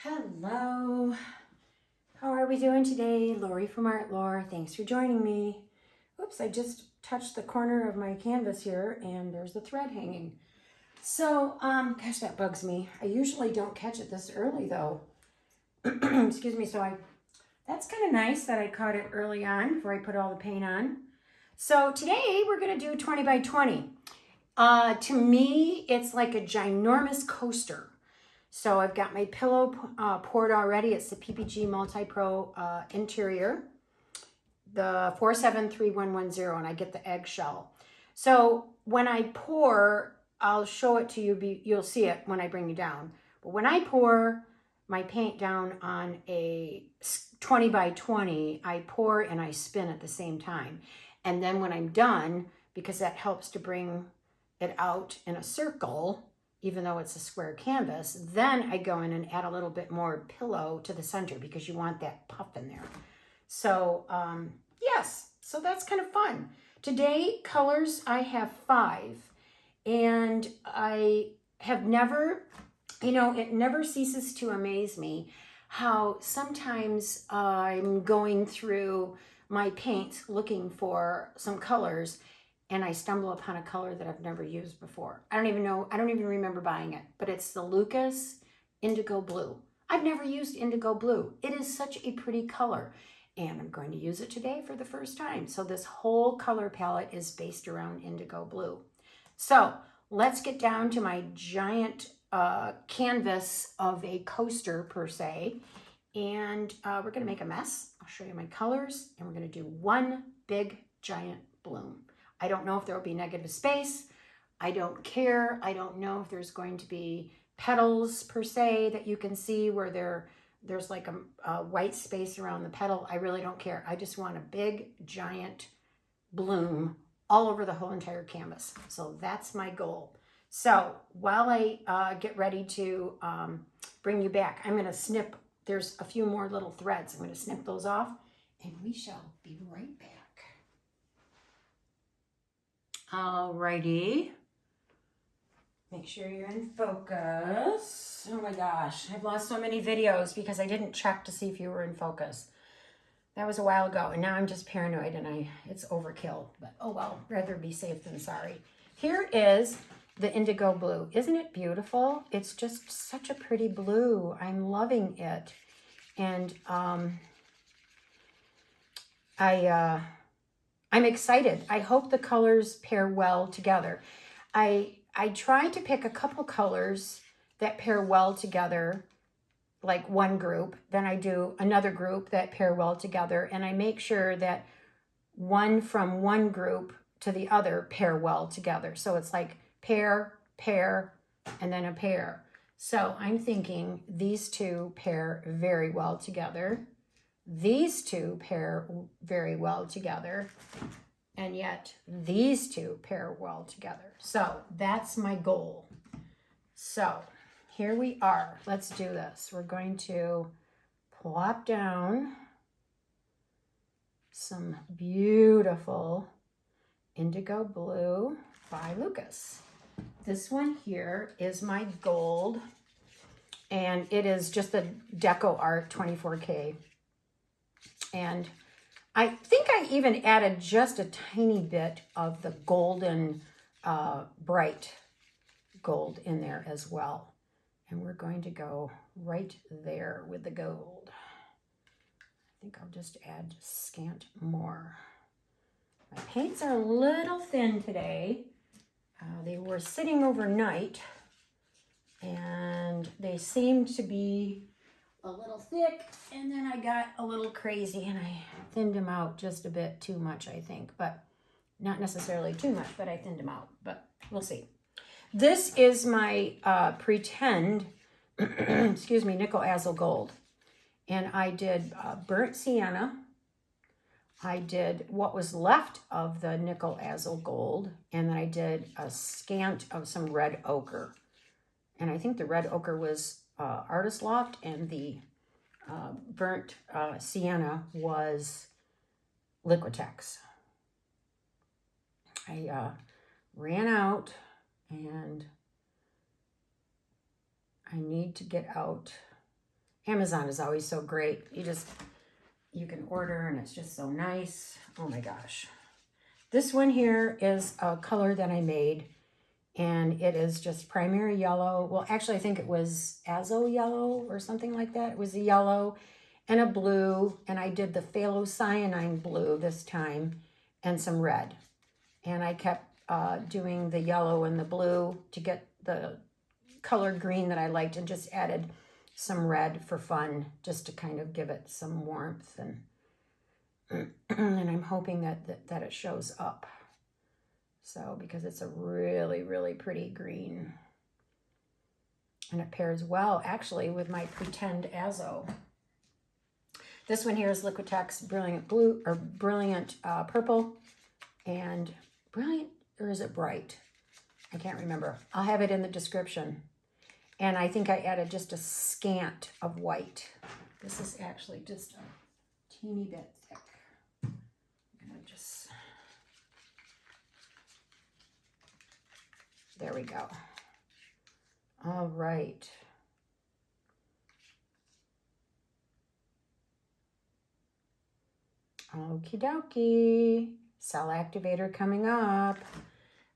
Hello, how are we doing today? Lori from Art Lore, thanks for joining me. Oops, I just touched the corner of my canvas here and there's the thread hanging. So, gosh, that bugs me. I usually don't catch it this early though. Excuse me, that's kind of nice that I caught it early on before I put all the paint on. So today we're gonna do 20 by 20. To me, it's like a ginormous coaster. So I've got my pillow poured already. It's the PPG Multi-pro interior, the 473110, and I get the Eggshell. So when I pour, I'll show it to you. You'll see it when I bring you down. But when I pour my paint down on a 20 by 20, I pour and I spin at the same time. And then when I'm done, because that helps to bring it out in a circle, even though it's a square canvas, then I go in and add a little bit more pillow to the center because you want that puff in there. So yes, so that's kind of fun. Today, colors, I have 5, and I have never, it never ceases to amaze me how sometimes I'm going through my paints looking for some colors and I stumble upon a color that I've never used before. I don't even remember buying it, but it's the Lukas Indigo Blue. I've never used indigo blue. It is such a pretty color, and I'm going to use it today for the first time. So this whole color palette is based around indigo blue. So let's get down to my giant canvas of a coaster per se, and we're gonna make a mess. I'll show you my colors, and we're gonna do one big giant bloom. I don't know if there will be negative space. I don't care. I don't know if there's going to be petals per se that you can see where there's like a white space around the petal. I really don't care. I just want a big giant bloom all over the whole entire canvas. So that's my goal. So while I get ready to bring you back, I'm gonna snip, there's a few more little threads. I'm gonna snip those off and we shall be right back. Alrighty. Make sure you're in focus. Oh my gosh, I've lost so many videos because I didn't check to see if you were in focus. That was a while ago, and now I'm just paranoid and it's overkill. But oh well, rather be safe than sorry. Here is the indigo blue. Isn't it beautiful? It's just such a pretty blue. I'm loving it. And I'm excited. I hope the colors pair well together. I try to pick a couple colors that pair well together, like one group. Then I do another group that pair well together, and I make sure that one from one group to the other pair well together. So it's like pair, pair, and then a pair. So I'm thinking these two pair very well together. These two pair very well together, and yet these two pair well together. So that's my goal. So here we are. Let's do this. We're going to plop down some beautiful indigo blue by Lukas. This one here is my gold, and it is just the DecoArt 24K. And I think I even added just a tiny bit of the golden, bright gold in there as well. And we're going to go right there with the gold. I think I'll just add scant more. My paints are a little thin today. They were sitting overnight, and they seemed to be a little thick, and then I got a little crazy and I thinned them out just a bit too much, I think, but not necessarily too much, but I thinned them out, but we'll see. This is my pretend, excuse me, Nickle Azo Gold, and I did burnt sienna. I did what was left of the Nickle Azo Gold, and then I did a scant of some red ochre, and I think the red ochre was Artist Loft, and the burnt sienna was Liquitex. I ran out, and I need to get out Amazon is always so great. You can order and it's just so nice. Oh my gosh. This one here is a color that I made, and it is just primary yellow. Well, actually, I think it was Azo yellow or something like that. It was a yellow and a blue, and I did the Phthlocyanine blue this time and some red. And I kept doing the yellow and the blue to get the colored green that I liked, and just added some red for fun, just to kind of give it some warmth. And and I'm hoping that it shows up. So, because it's a really, really pretty green. And it pairs well, actually, with my Pretend Azo. This one here is Liquitex Brilliant Blue, or Brilliant Purple, and Brilliant, or is it Bright? I can't remember. I'll have it in the description. And I think I added just a scant of white. This is actually just a teeny bit thick. I'm gonna just, there we go. All right. Okie dokie. Cell activator coming up.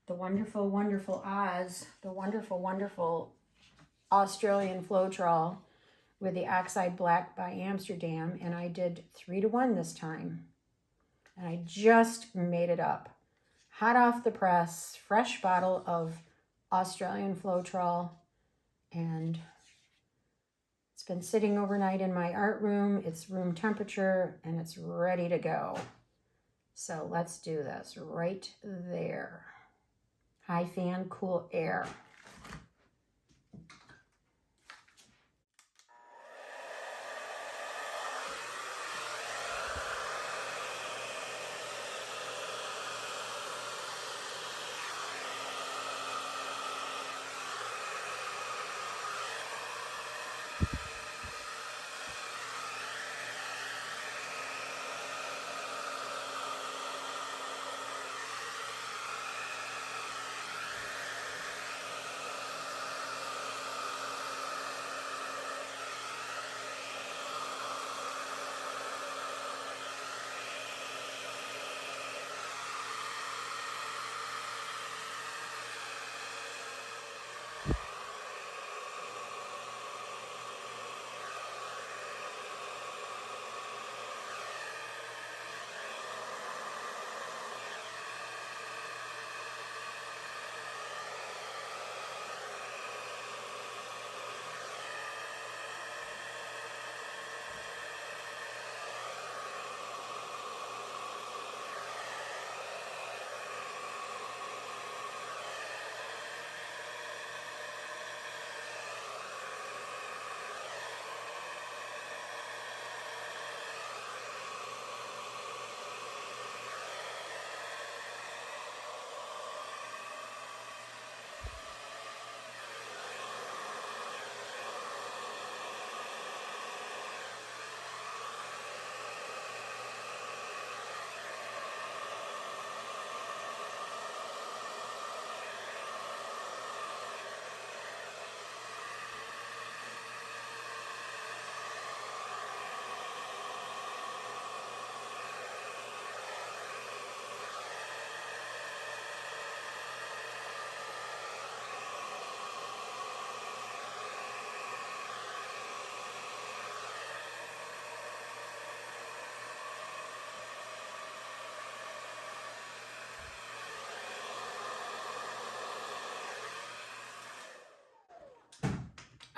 The wonderful, wonderful Oz. The wonderful, wonderful Australian floetrol with the Oxide Black by Amsterdam. And I did 3-to-1 this time. And I just made it up. Hot off the press, fresh bottle of Australian floetrol. And it's been sitting overnight in my art room. It's room temperature and it's ready to go. So let's do this right there. High fan, cool air.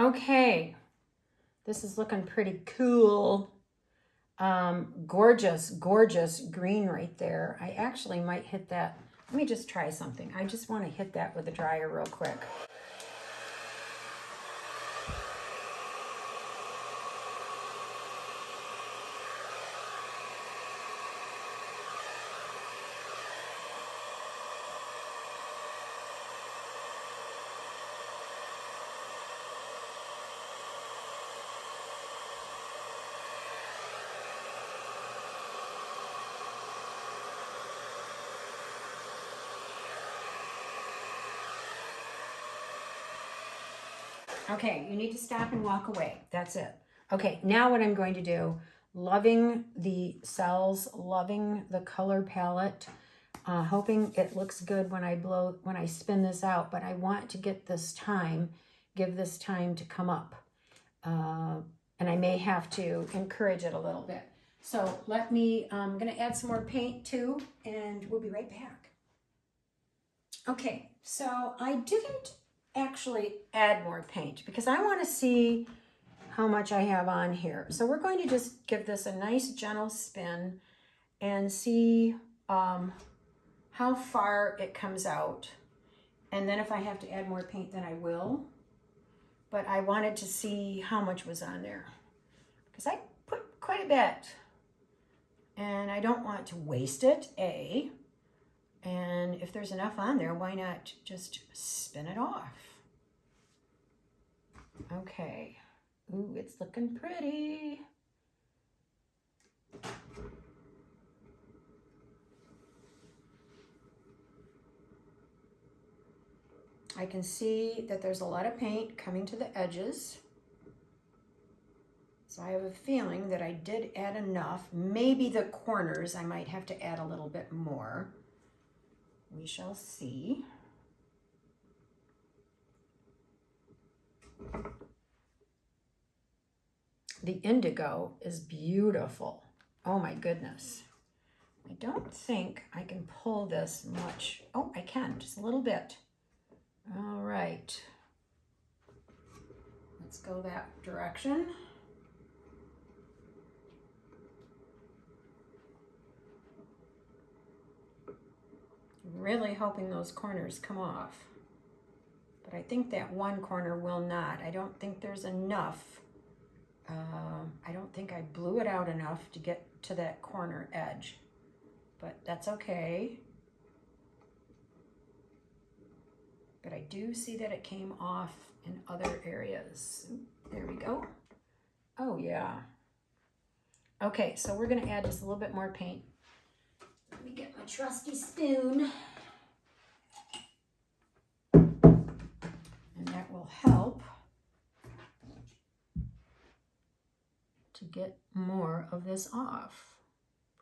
Okay, this is looking pretty cool. Gorgeous, gorgeous green right there. I actually might hit that. Let me just try something. I just want to hit that with a dryer real quick. Okay, you need to stop and walk away. That's it. Okay, now what I'm going to do, loving the cells, loving the color palette, hoping it looks good when I spin this out, but I want to give this time to come up. And I may have to encourage it a little bit. So I'm gonna add some more paint too, and we'll be right back. Okay, so I didn't actually add more paint because I wanna see how much I have on here. So we're going to just give this a nice gentle spin and see how far it comes out. And then if I have to add more paint, then I will. But I wanted to see how much was on there because I put quite a bit and I don't want to waste it, A. And if there's enough on there, why not just spin it off? Okay. Ooh, it's looking pretty. I can see that there's a lot of paint coming to the edges. So I have a feeling that I did add enough. Maybe the corners, I might have to add a little bit more. We shall see. The indigo is beautiful. Oh my goodness. I don't think I can pull this much. Oh, I can, just a little bit. All right. Let's go that direction. Really hoping those corners come off. But I think that one corner will not. I don't think there's enough. I don't think I blew it out enough to get to that corner edge, but that's okay. But I do see that it came off in other areas. There we go. Oh yeah. Okay, so we're gonna add just a little bit more paint. Let me get my trusty spoon. And that will help to get more of this off.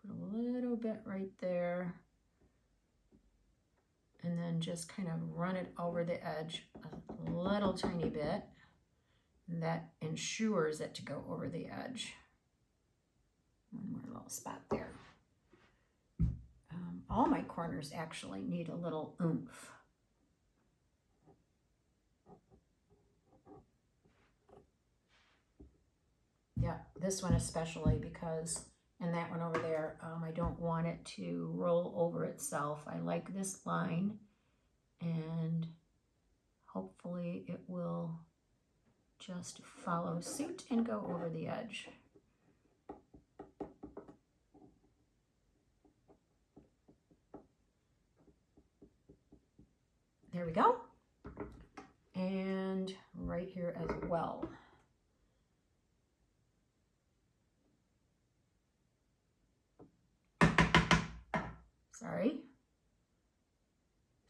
Put a little bit right there. And then just kind of run it over the edge a little tiny bit. And that ensures it to go over the edge. One more little spot there. All my corners actually need a little oomph. Yeah, this one especially because, and that one over there, I don't want it to roll over itself. I like this line and hopefully it will just follow suit and go over the edge. There we go. And right here as well. Sorry.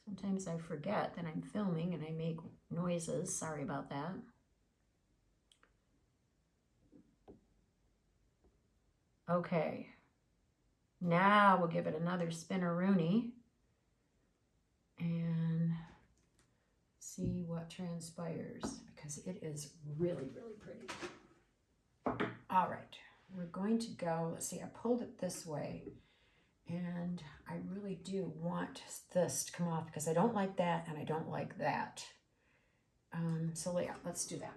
Sometimes I forget that I'm filming and I make noises. Sorry about that. Okay. Now we'll give it another spin-a-rooney and see what transpires because it is really, really pretty. All right, we're going to go, let's see, I pulled it this way and I really do want this to come off because I don't like that and I don't like that. So yeah, let's do that.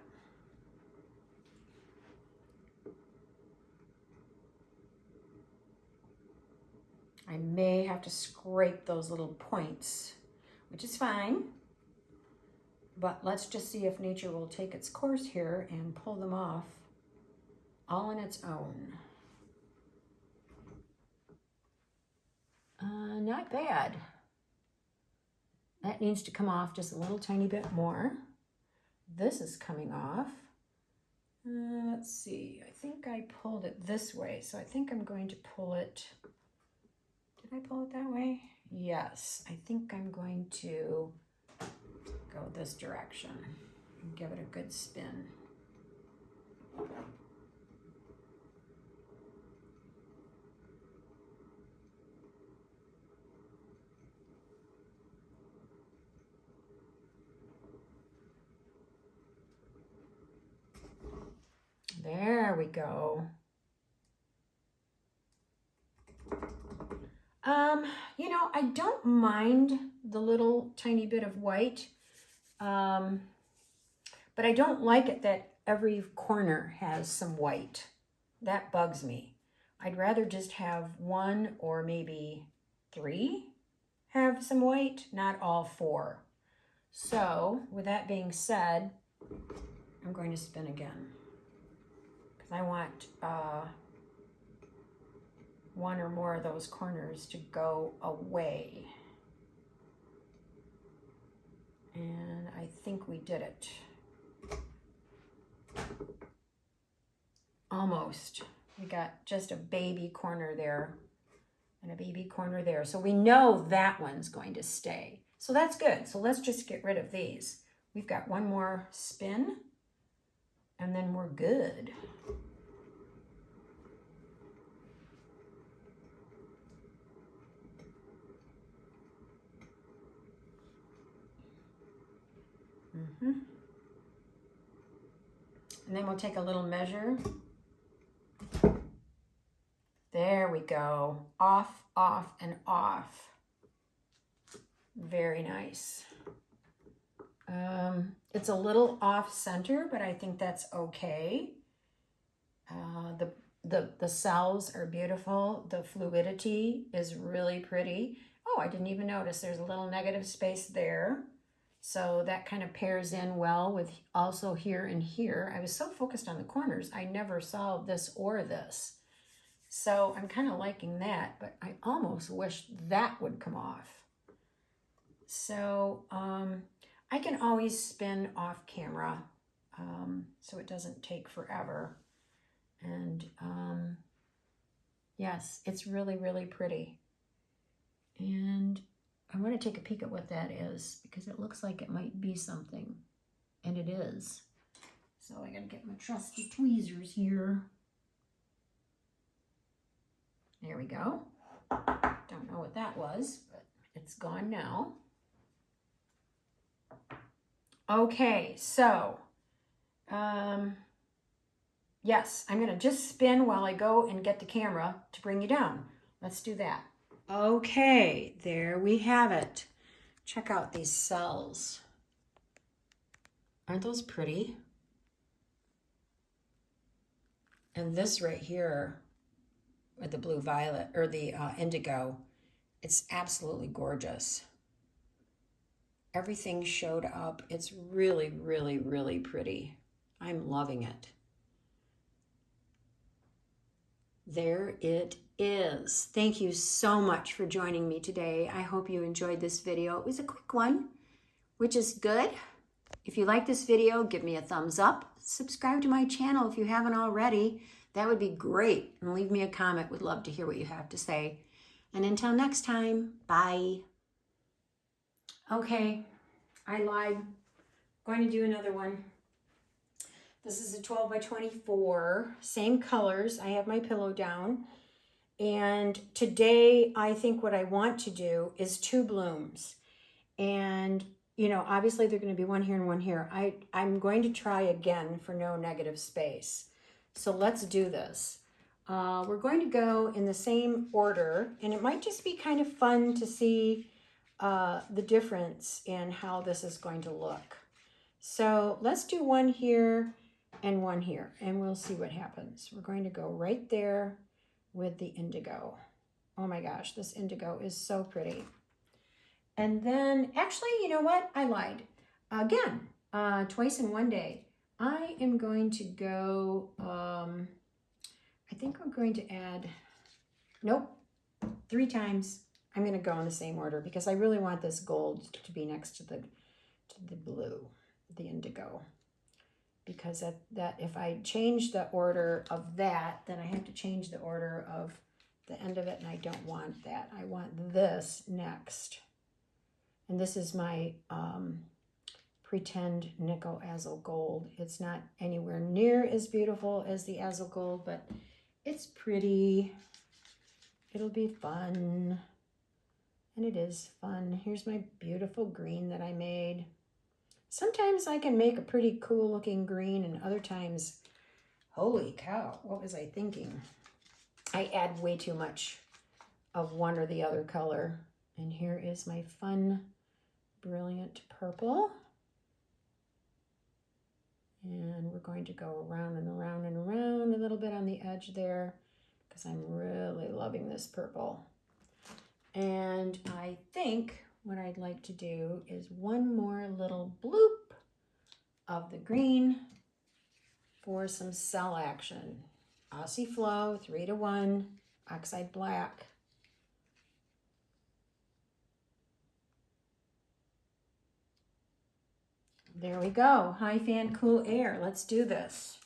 I may have to scrape those little points, which is fine. But let's just see if nature will take its course here and pull them off all on its own. Not bad. That needs to come off just a little tiny bit more. This is coming off. Let's see, I think I pulled it this way, so I think I'm going to pull it. Did I pull it that way? Yes, I think I'm going to go this direction and give it a good spin. There we go. You know, I don't mind the little tiny bit of white, but I don't like it that every corner has some white. That bugs me. I'd rather just have one or maybe three have some white, not all four. So with that being said, I'm going to spin again because I want one or more of those corners to go away. And I think we did it. Almost. We got just a baby corner there and a baby corner there. So we know that one's going to stay. So that's good. So let's just get rid of these. We've got one more spin and then we're good. And then we'll take a little measure. There we go. Off, off, and off. Very nice. It's a little off center, but I think that's okay. The cells are beautiful. The fluidity is really pretty. Oh, I didn't even notice there's a little negative space there. So that kind of pairs in well with also here and here. I was so focused on the corners, I never saw this or this. So I'm kind of liking that, but I almost wish that would come off. So I can always spin off camera so it doesn't take forever. And yes, it's really, really pretty. And I want to take a peek at what that is because it looks like it might be something, and it is. So I gotta get my trusty tweezers here. There we go. Don't know what that was, but it's gone now. Okay, so yes, I'm gonna just spin while I go and get the camera to bring you down. Let's do that. Okay, there we have it. Check out these cells. Aren't those pretty? And this right here with the blue violet or the indigo, it's absolutely gorgeous. Everything showed up. It's really, really, really pretty. I'm loving it. There it is. Thank you so much for joining me today. I hope you enjoyed this video. It was a quick one, which is good. If you like this video, give me a thumbs up. Subscribe to my channel if you haven't already. That would be great. And leave me a comment. Would love to hear what you have to say. And until next time, bye. Okay, I lied. Going to do another one. This is a 12 by 24, same colors. I have my pillow down. And today, I think what I want to do is 2 blooms. And, you know, obviously they're going to be one here and one here. I'm going to try again for no negative space. So let's do this. We're going to go in the same order, and it might just be kind of fun to see the difference in how this is going to look. So let's do one here and one here, and we'll see what happens. We're going to go right there with the indigo. Oh my gosh, this indigo is so pretty. And then, actually, you know what? I lied. Again, twice in one day. I am going to go, I think I'm going to add, nope, 3 times. I'm going to go in the same order because I really want this gold to be next to the blue, the indigo. Because that if I change the order of that, then I have to change the order of the end of it, and I don't want that. I want this next. And this is my pretend Nickle Azo Gold. It's not anywhere near as beautiful as the Azo Gold, but it's pretty. It'll be fun. And it is fun. Here's my beautiful green that I made. Sometimes I can make a pretty cool looking green, and other times Holy cow, what was I thinking? I add way too much of one or the other color. And here is my fun, brilliant purple. And we're going to go around and around and around a little bit on the edge there because I'm really loving this purple. And I think what I'd like to do is one more little bloop of the green for some cell action. Aussie Flow, 3-to-1, Oxide Black. There we go. High fan, cool air. Let's do this.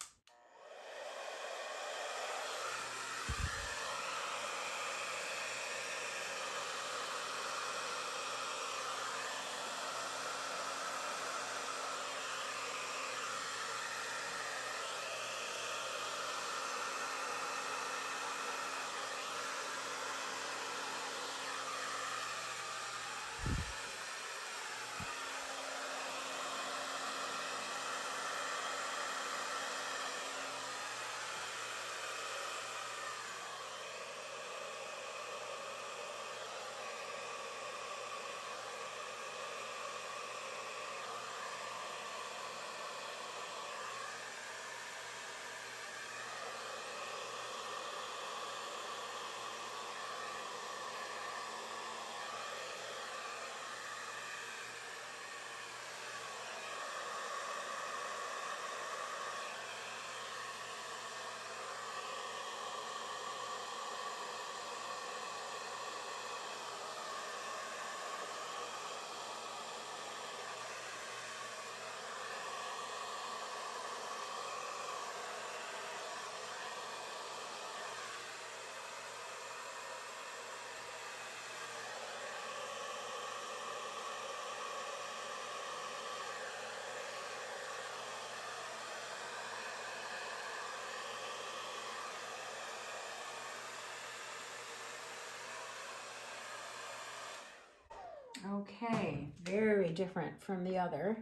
Okay, very different from the other.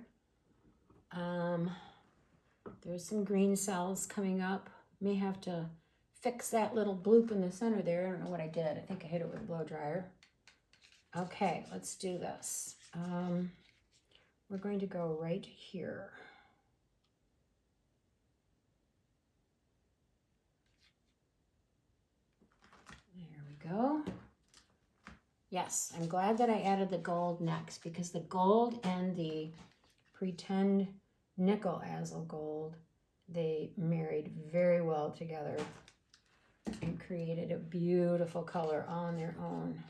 There's some green cells coming up. May have to fix that little bloop in the center there. I don't know what I did. I think I hit it with a blow dryer. Okay, let's do this. We're going to go right here. There we go. Yes, I'm glad that I added the gold next because the gold and the pretend Nickle Azo Gold, they married very well together and created a beautiful color on their own.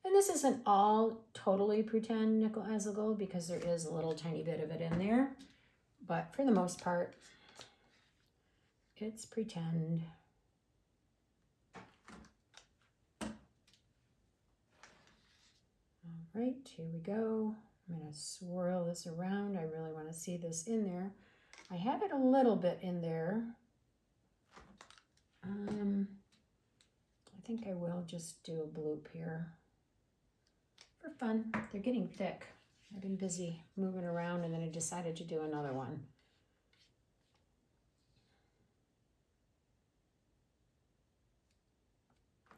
And this isn't all totally pretend Nickle Azo Gold because there is a little tiny bit of it in there, but for the most part, it's pretend. All right, here we go. I'm going to swirl this around. I really want to see this in there. I have it a little bit in there. I think I will just do a bloop here for fun. They're getting thick. I've been busy moving around and then I decided to do another one.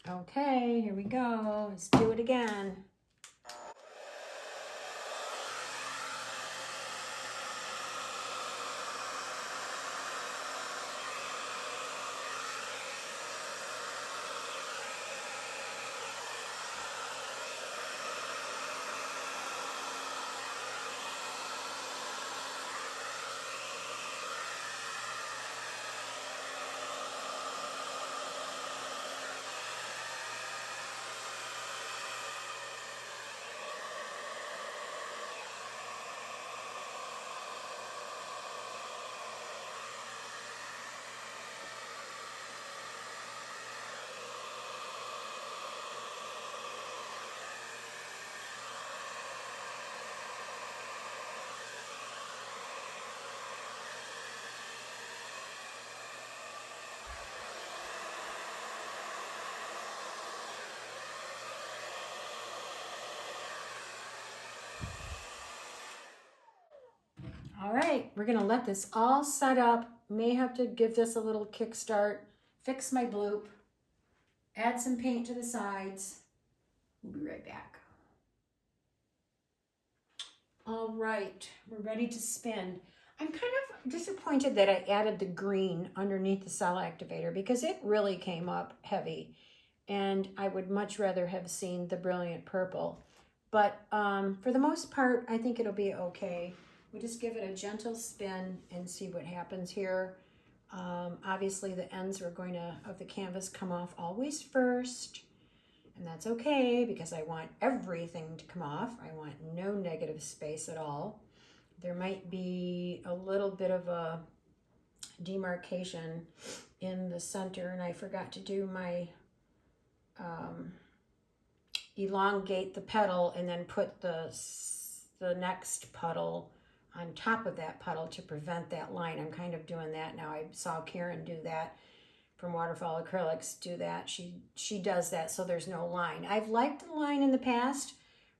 Okay, here we go. Let's do it again. All right, we're gonna let this all set up. May have to give this a little kickstart, fix my bloop, add some paint to the sides. We'll be right back. All right, we're ready to spin. I'm kind of disappointed that I added the green underneath the cell activator because it really came up heavy, and I would much rather have seen the brilliant purple. But for the most part, I think it'll be okay. We just give it a gentle spin and see what happens here. Obviously the ends of the canvas come off always first, and that's okay because I want everything to come off. I want no negative space at all. There might be a little bit of a demarcation in the center, and I forgot to do my elongate the petal and then put the next puddle on top of that puddle to prevent that line. I'm kind of doing that now. I saw Karen do that from Waterfall Acrylics do that. She does that so there's no line. I've liked the line in the past,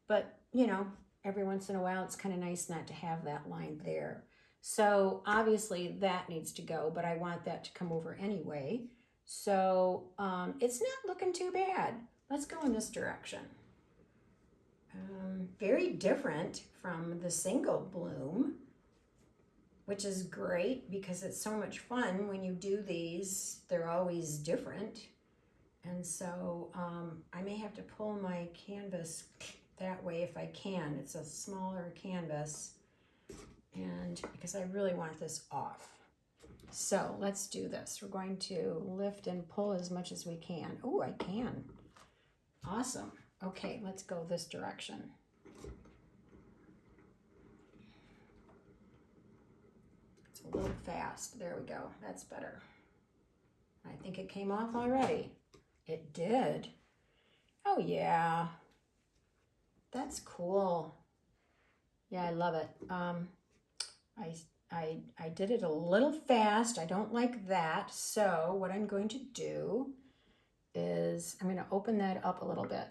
but you know, every once in a while it's kind of nice not to have that line there. So obviously that needs to go, but I want that to come over anyway. So it's not looking too bad. Let's go in this direction. Very different from the single bloom, which is great because it's so much fun when you do these. They're always different. And so I may have to pull my canvas that way if I can. It's a smaller canvas, and because I really want this off. So let's do this. We're going to lift and pull as much as we can. Oh, I can. Awesome. Okay, let's go this direction. It's a little fast. There we go. That's better. I think it came off already. It did. Oh yeah. That's cool. Yeah, I love it. I did it a little fast. I don't like that. So what I'm going to do is I'm going to open that up a little bit.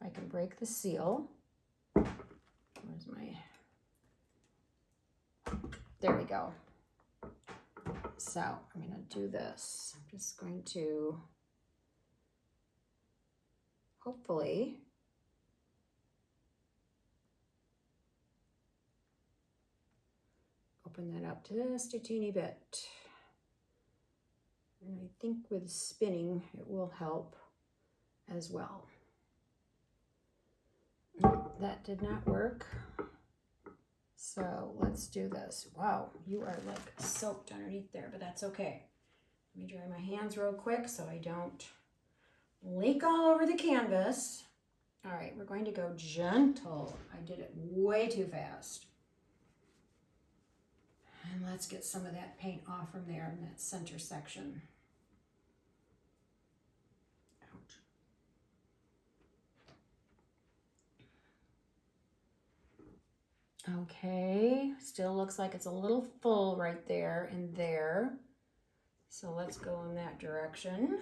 I can break the seal. Where's my... There we go. So I'm going to do this. I'm just going to hopefully open that up just a teeny bit. And I think with spinning it will help as well. That did not work. So let's do this. Wow, you are like soaked underneath there, but that's okay. Let me dry my hands real quick so I don't leak all over the canvas. All right, we're going to go gentle. I did it way too fast. And let's get some of that paint off from there in that center section. Ouch. Okay, still looks like it's a little full right there and there. So let's go in that direction.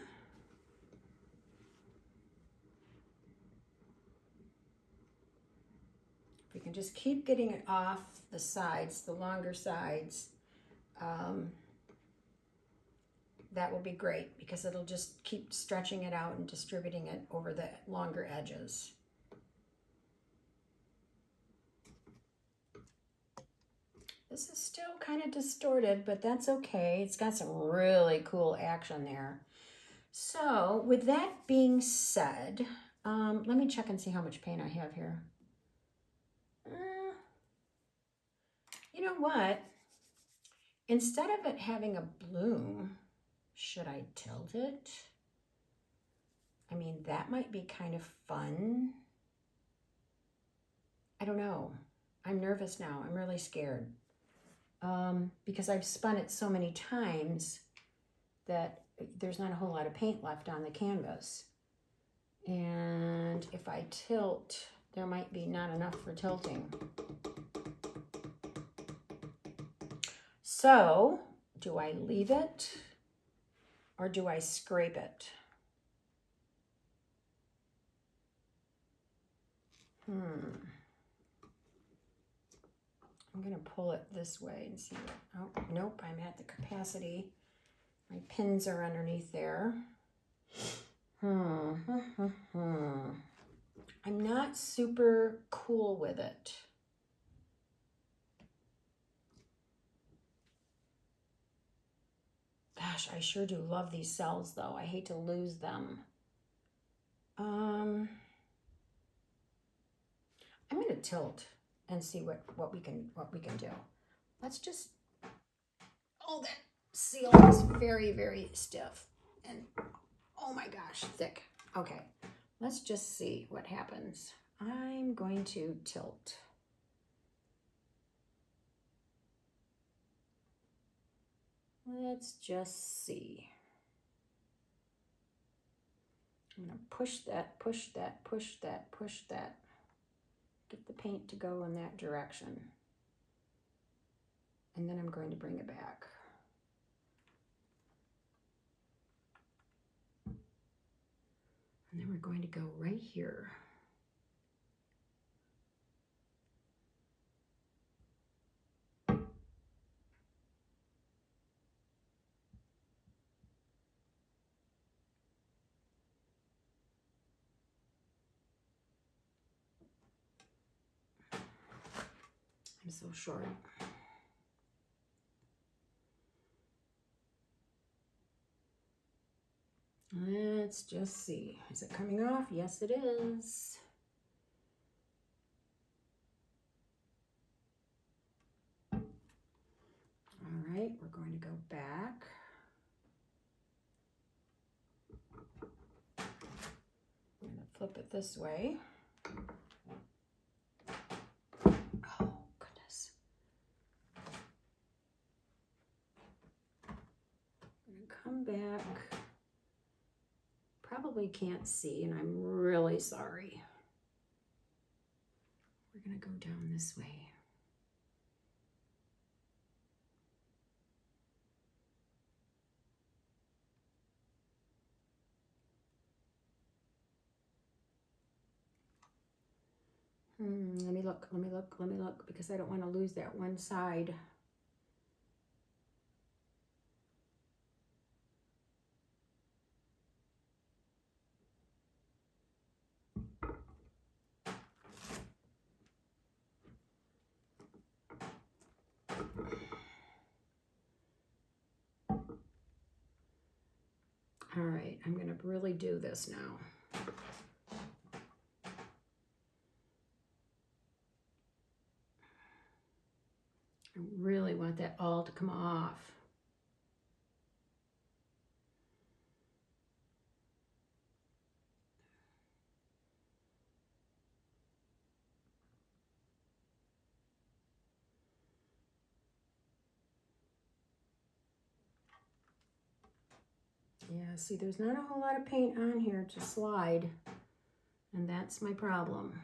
If we can just keep getting it off the sides, the longer sides, that will be great because it'll just keep stretching it out and distributing it over the longer edges. This is still kind of distorted, but that's okay. It's got some really cool action there. So with that being said, let me check and see how much paint I have here. You know what? Instead of it having a bloom, should I tilt it? I mean, that might be kind of fun. I don't know. I'm nervous now. I'm really scared. Because I've spun it so many times that there's not a whole lot of paint left on the canvas. And if I tilt, there might be not enough for tilting. So, do I leave it or do I scrape it? I'm gonna pull it this way and see what, oh, nope, I'm at the capacity. My pins are underneath there. I'm not super cool with it. Gosh, I sure do love these cells though. I hate to lose them. I'm gonna tilt and see what we can do. Let's just, oh, that seal is very, very stiff and oh my gosh, thick. Okay, let's just see what happens. I'm going to tilt. Let's just see. I'm gonna push that, push that, push that, push that. Get the paint to go in that direction. And then I'm going to bring it back. And then we're going to go right here. I'm so short. Let's just see. Is it coming off? Yes, it is. All right, we're going to go back. I'm going to flip it this way. Oh, goodness. I'm going to come back. Probably can't see, and I'm really sorry. We're going to go down this way. Let me look, let me look, let me look, because I don't want to lose that one side. All right, I'm going to really do this now. I really want that all to come off. Yeah, see, there's not a whole lot of paint on here to slide, and that's my problem.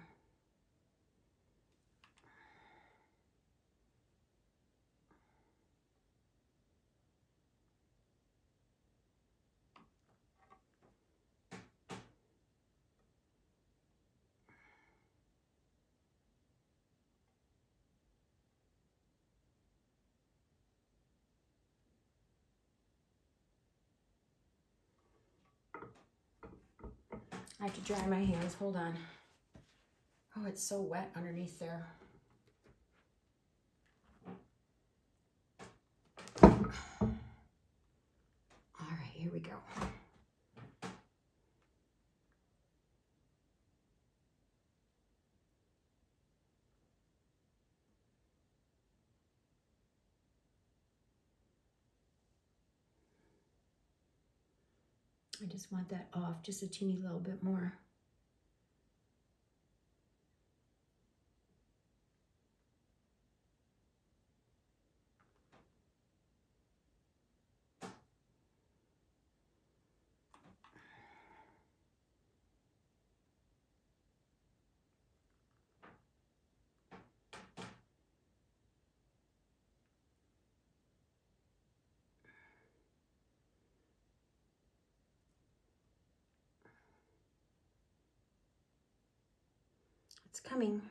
I have to dry my hands, hold on. Oh, it's so wet underneath there. All right, here we go. I just want that off just a teeny little bit more. It's coming.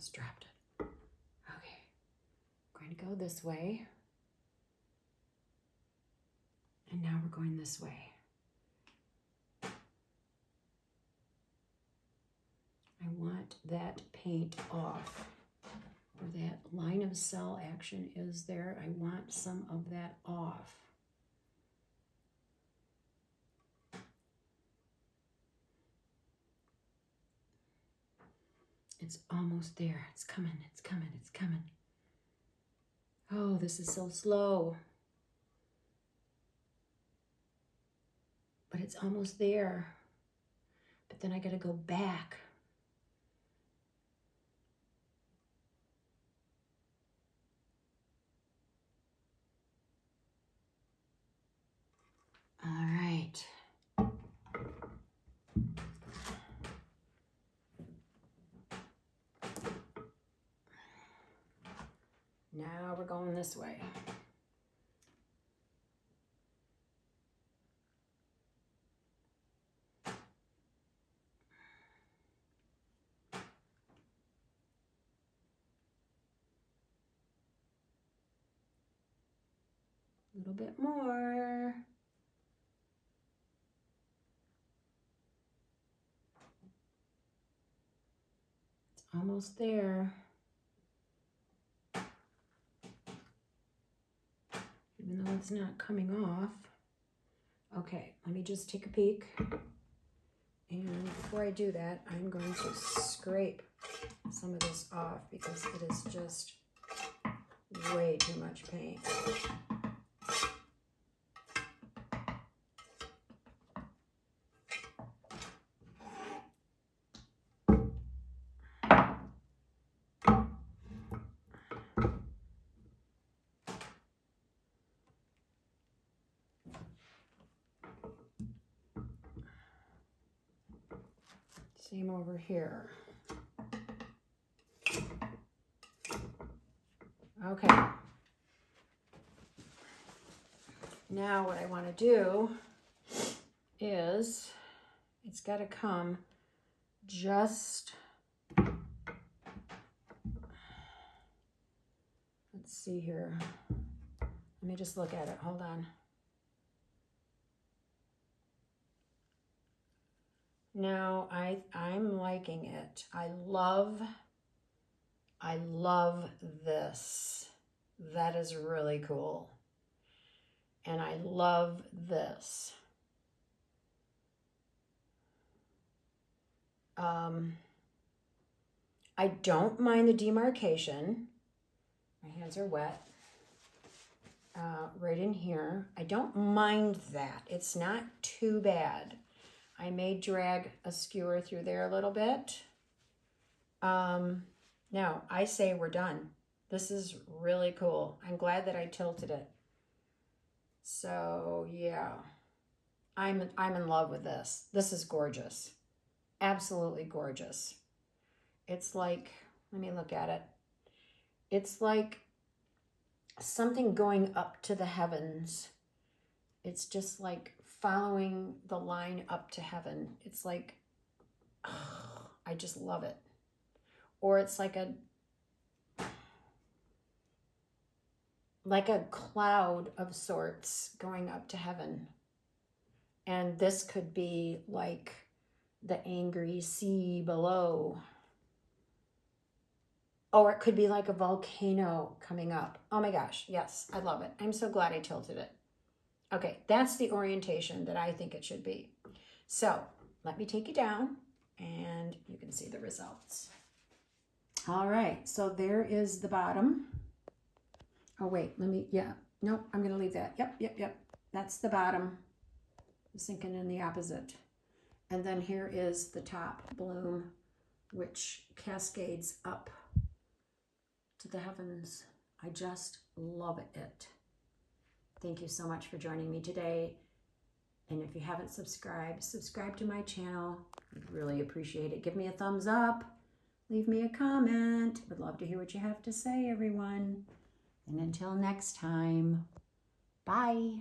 almost dropped it. Okay, I'm going to go this way. And now we're going this way. I want that paint off. Where that line of cell action is there, I want some of that off. It's almost there. It's coming, it's coming, it's coming. Oh, this is so slow. But it's almost there. But then I gotta go back. All right. Now we're going this way. A little bit more. It's almost there. Even though it's not coming off. Okay, let me just take a peek. And before I do that, I'm going to scrape some of this off because it is just way too much paint. Same over here. Okay. Now what I want to do is, it's got to come just, let's see here. Let me just look at it. Hold on. Now I'm liking it. I love this. That is really cool. And I love this. I don't mind the demarcation. My hands are wet. Right in here. I don't mind that. It's not too bad. I may drag a skewer through there a little bit. Now, I say we're done. This is really cool. I'm glad that I tilted it. So, yeah. I'm in love with this. This is gorgeous. Absolutely gorgeous. It's like, let me look at it. It's like something going up to the heavens. It's just like following the line up to heaven. It's like, oh, I just love it. Or it's like a cloud of sorts going up to heaven. And this could be like the angry sea below. Or it could be like a volcano coming up. Oh my gosh, yes, I love it. I'm so glad I tilted it. Okay, that's the orientation that I think it should be. So let me take you down and you can see the results. All right, so there is the bottom. Oh wait, nope, I'm gonna leave that. Yep. That's the bottom. I'm sinking in the opposite. And then here is the top bloom, which cascades up to the heavens. I just love it. Thank you so much for joining me today. And if you haven't subscribed, subscribe to my channel. I'd really appreciate it. Give me a thumbs up. Leave me a comment. Would love to hear what you have to say, everyone. And until next time, bye.